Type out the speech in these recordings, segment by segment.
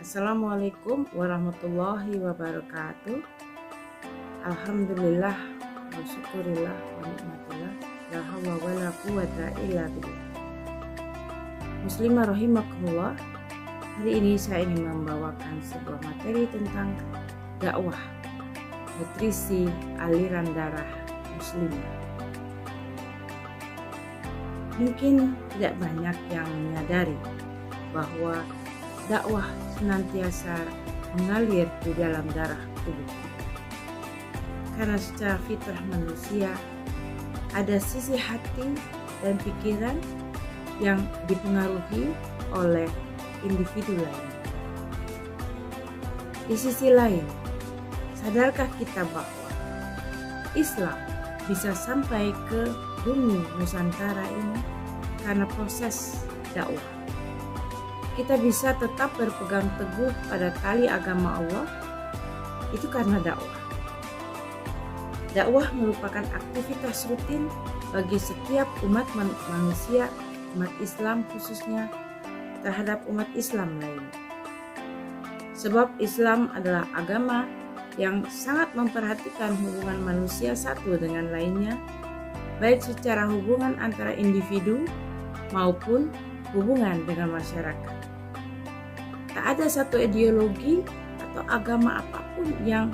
Assalamualaikum warahmatullahi wabarakatuh. Alhamdulillah wa syukurillah wa nikmatillah. La haula wala quwata illa billah. Muslimah rahimakumullah. Hari ini saya ingin membawakan sebuah materi tentang dakwah, nutrisi aliran darah muslimah. Mungkin tidak banyak yang menyadari bahwa dakwah senantiasa mengalir di dalam darah tubuh kita. Karena secara fitrah manusia ada sisi hati dan pikiran yang dipengaruhi oleh individu lain. Di sisi lain, sadarkah kita bahwa Islam bisa sampai ke bumi Nusantara ini karena proses dakwah? Kita bisa tetap berpegang teguh pada tali agama Allah itu karena dakwah. Dakwah merupakan aktivitas rutin bagi setiap umat manusia, umat Islam khususnya terhadap umat Islam lain. Sebab Islam adalah agama yang sangat memperhatikan hubungan manusia satu dengan lainnya, baik secara hubungan antara individu maupun hubungan dengan masyarakat. Tak ada satu ideologi atau agama apapun yang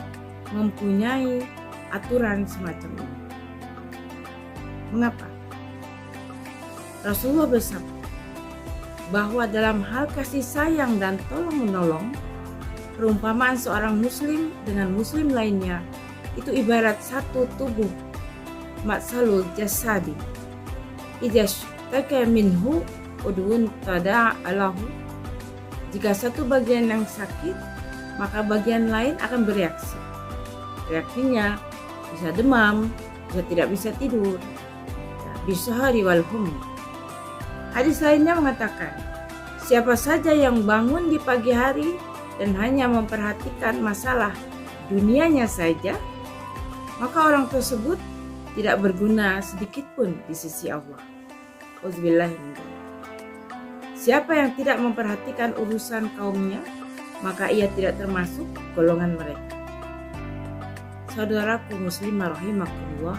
mempunyai aturan semacam ini. Mengapa? Rasulullah bersabda bahwa dalam hal kasih sayang dan tolong-menolong, perumpamaan seorang muslim dengan muslim lainnya itu ibarat satu tubuh, matsalul jasadi idza shtaka minhu udwun tada'alahu. Jika satu bagian yang sakit, maka bagian lain akan bereaksi. Reaksinya bisa demam, tidak bisa tidur, bisa hari wal hum. Hadis lainnya mengatakan, siapa saja yang bangun di pagi hari dan hanya memperhatikan masalah dunianya saja, maka orang tersebut tidak berguna sedikit pun di sisi Allah. Auzubillahi. Siapa yang tidak memperhatikan urusan kaumnya, maka ia tidak termasuk golongan mereka. Saudaraku muslimah rahimakumullah,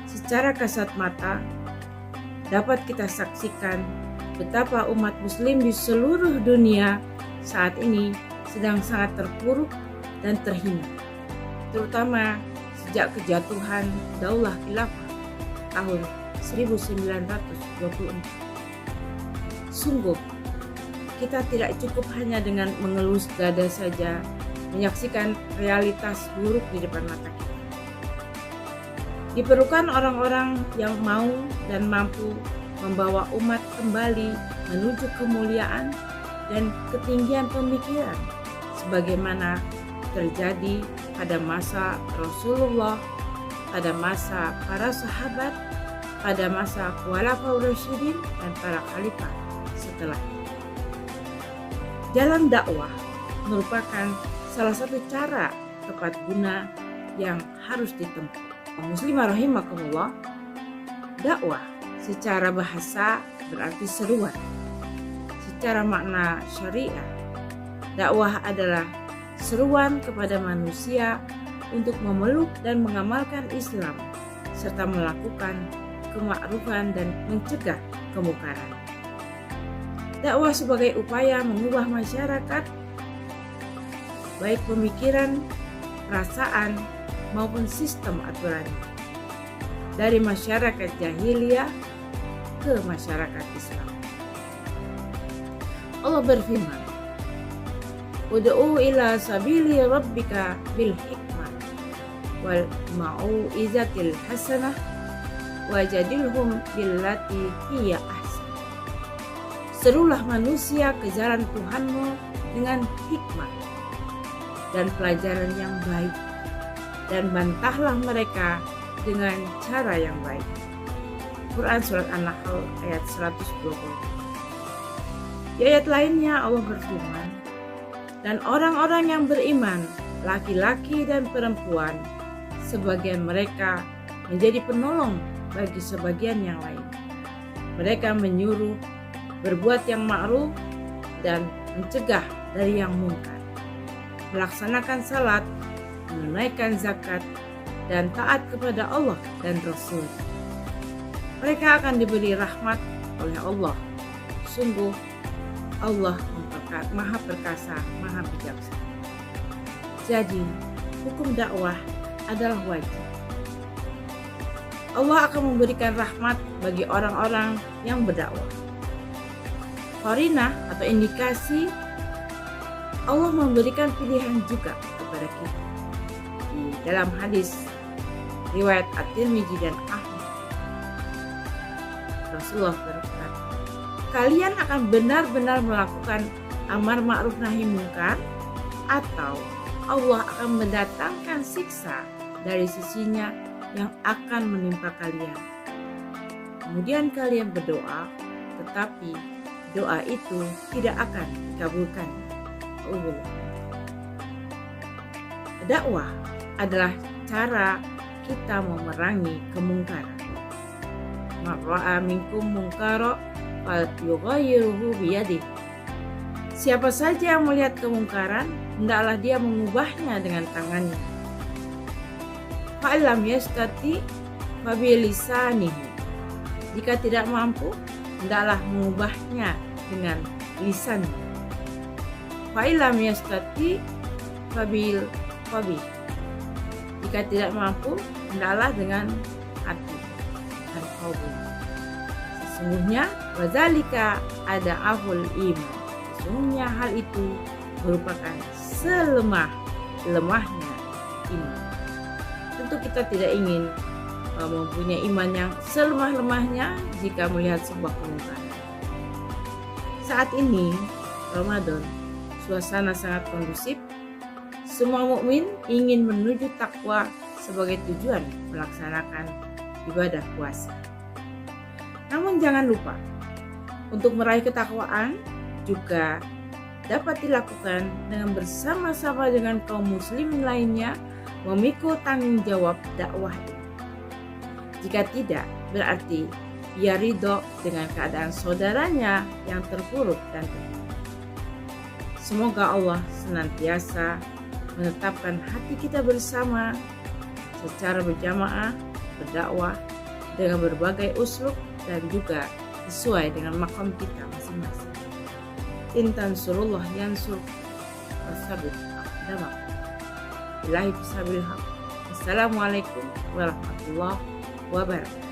secara kasat mata dapat kita saksikan betapa umat muslim di seluruh dunia saat ini sedang sangat terpuruk dan terhina, terutama sejak kejatuhan Daulah Khilafah tahun 1924. Sungguh, kita tidak cukup hanya dengan mengelus dada saja menyaksikan realitas buruk di depan mata kita. Diperlukan orang-orang yang mau dan mampu membawa umat kembali menuju kemuliaan dan ketinggian pemikiran sebagaimana terjadi pada masa Rasulullah, pada masa para sahabat, pada masa Khulafaur Rasyidin dan para khalifah setelah. Jalan dakwah merupakan salah satu cara tepat guna yang harus ditempuh. Muslimah rahimakumullah, dakwah secara bahasa berarti seruan. Secara makna syariah, dakwah adalah seruan kepada manusia untuk memeluk dan mengamalkan Islam serta melakukan kemakrufan dan mencegah kemungkaran. Dakwah sebagai upaya mengubah masyarakat, baik pemikiran, perasaan, maupun sistem aturannya, dari masyarakat jahiliyah ke masyarakat Islam. Allah berfirman, ud'u ila sabili rabbika bil hikmah wal mau'izatil hasanah wajadilhum billati hiya ahsan. Serulah manusia ke jalan Tuhanmu dengan hikmah dan pelajaran yang baik, dan bantahlah mereka dengan cara yang baik. Quran Surat An-Nahl ayat 120. Di ayat lainnya Allah berfirman, dan orang-orang yang beriman, laki-laki dan perempuan, sebagian mereka menjadi penolong bagi sebagian yang lain. Mereka menyuruh berbuat yang ma'ruf dan mencegah dari yang mungkar, melaksanakan salat, menunaikan zakat, dan taat kepada Allah dan Rasul. Mereka akan diberi rahmat oleh Allah. Sungguh Allah Maha Perkasa, Maha Bijaksana. Jadi, hukum dakwah adalah wajib. Allah akan memberikan rahmat bagi orang-orang yang berdakwah. Qarinah atau indikasi Allah memberikan pilihan juga kepada kita. Di dalam hadis riwayat At-Tirmidzi dan Ahmad, Rasulullah berkata, kalian akan benar-benar melakukan amar ma'ruf nahi munkar, atau Allah akan mendatangkan siksa dari sisinya yang akan menimpa kalian. Kemudian kalian berdoa, tetapi doa itu tidak akan dikabulkan. Dakwah adalah cara kita memerangi kemungkaran. Man ra'a minkum munkara falyughayyirhu biyadihi. Siapa saja yang melihat kemungkaran, hendaklah dia mengubahnya dengan tangannya. Fa'lam yastati fabilisanihi. Jika tidak mampu, hendaklah mengubahnya dengan lisannya. Fa'lam yastati fabil qalbi. Jika tidak mampu, hendaklah dengan hati dan qalbi. Sesungguhnya wadzalika ada'aful iman. Sesungguhnya hal itu merupakan selemah-lemahnya iman. Tentu kita tidak ingin mempunyai iman yang selemah-lemahnya jika melihat sebuah kemungkaran. Saat ini Ramadan, suasana sangat kondusif. Semua mukmin ingin menuju takwa sebagai tujuan melaksanakan ibadah puasa. Namun jangan lupa, untuk meraih ketakwaan juga dapat dilakukan dengan bersama-sama dengan kaum muslimin lainnya memikul tanggung jawab dakwah ini. Jika tidak, berarti ia ridho dengan keadaan saudaranya yang terpuruk dan terhina. Semoga Allah senantiasa menetapkan hati kita bersama secara berjamaah berdakwah dengan berbagai uslub dan juga sesuai dengan makom kita masing-masing. Intan surullah yansur wasabit aqdamak. Billahi bisabil haq. Assalamualaikum warahmatullahi wabarakatuh.